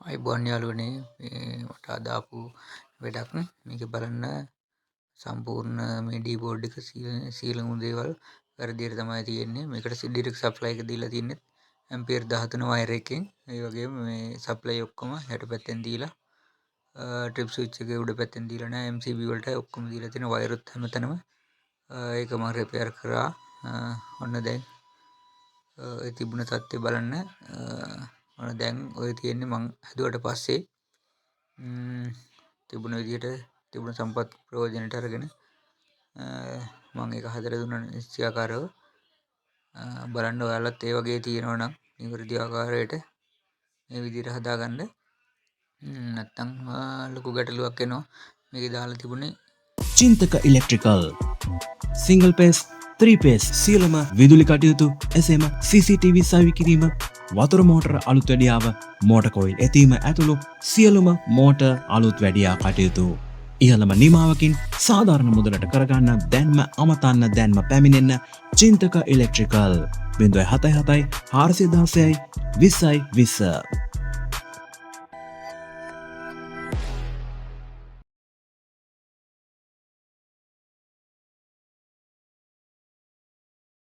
අයිබෝන් යාළුවනේ මට අද ආපු වැඩක් මේක බලන්න සම්පූර්ණ මේ ඩීබෝඩ් එක සියලුම දේවල් වැරදියට තමයි තියෙන්නේ. මේකට ඩිරෙක්ට් සප්ලයි එක දීලා තින්නේ ඇම්පියර් 13 වයර් එකකින්. ඒ වගේම මේ සප්ලයි ඔක්කොම යට පැත්තෙන් දීලා ට්‍රිප් ස්විච් එකේ උඩ පැත්තෙන් දීලා නැහැ. MCB වලට ඔක්කොම දීලා තියෙන වයරුත් හැමතැනම ඒක මම රිපෙයාර් කරා. ඔන්න දැන් ඒ තිබුණ තත්ත්වය බලන්න. ඔන්න දැන් ඔය තියෙන්නේ මං හැදුවට පස්සේ තිබුණ විදිහට තිබුණ සම්පත් ප්‍රයෝජනට අරගෙන මම ඒක හදලා දුන්නා නිශ්චයාකාරව. බලන්න ඔයාලත් ඒ වගේ තියෙනවා නම් නිවැරදි ආකාරයට මේ විදිහට හදාගන්න. නැත්තම් ලොකු ගැටලුවක් එනවා. මේකේ දාලා තිබුණේ චින්තක ඉලෙක්ට්‍රිකල් සිංගල් පේස් 3 පේස් සියලුම විදුලි කටයුතු එසේම CCTV සවි කිරීම වතුර මෝටර අලුත් වැඩියාව මෝටර් කොයිල් ඇතීම ඇතුළු සියලුම මෝටර් අලුත් වැඩියා කටයුතු ඉහළම නිමාවකින් සාධාරණ මුදලට කරගන්න දැන්ම අමතන්න දැන්ම පැමිණෙන්න චින්තක ඉලෙක්ට්‍රිකල් 077 416 20 20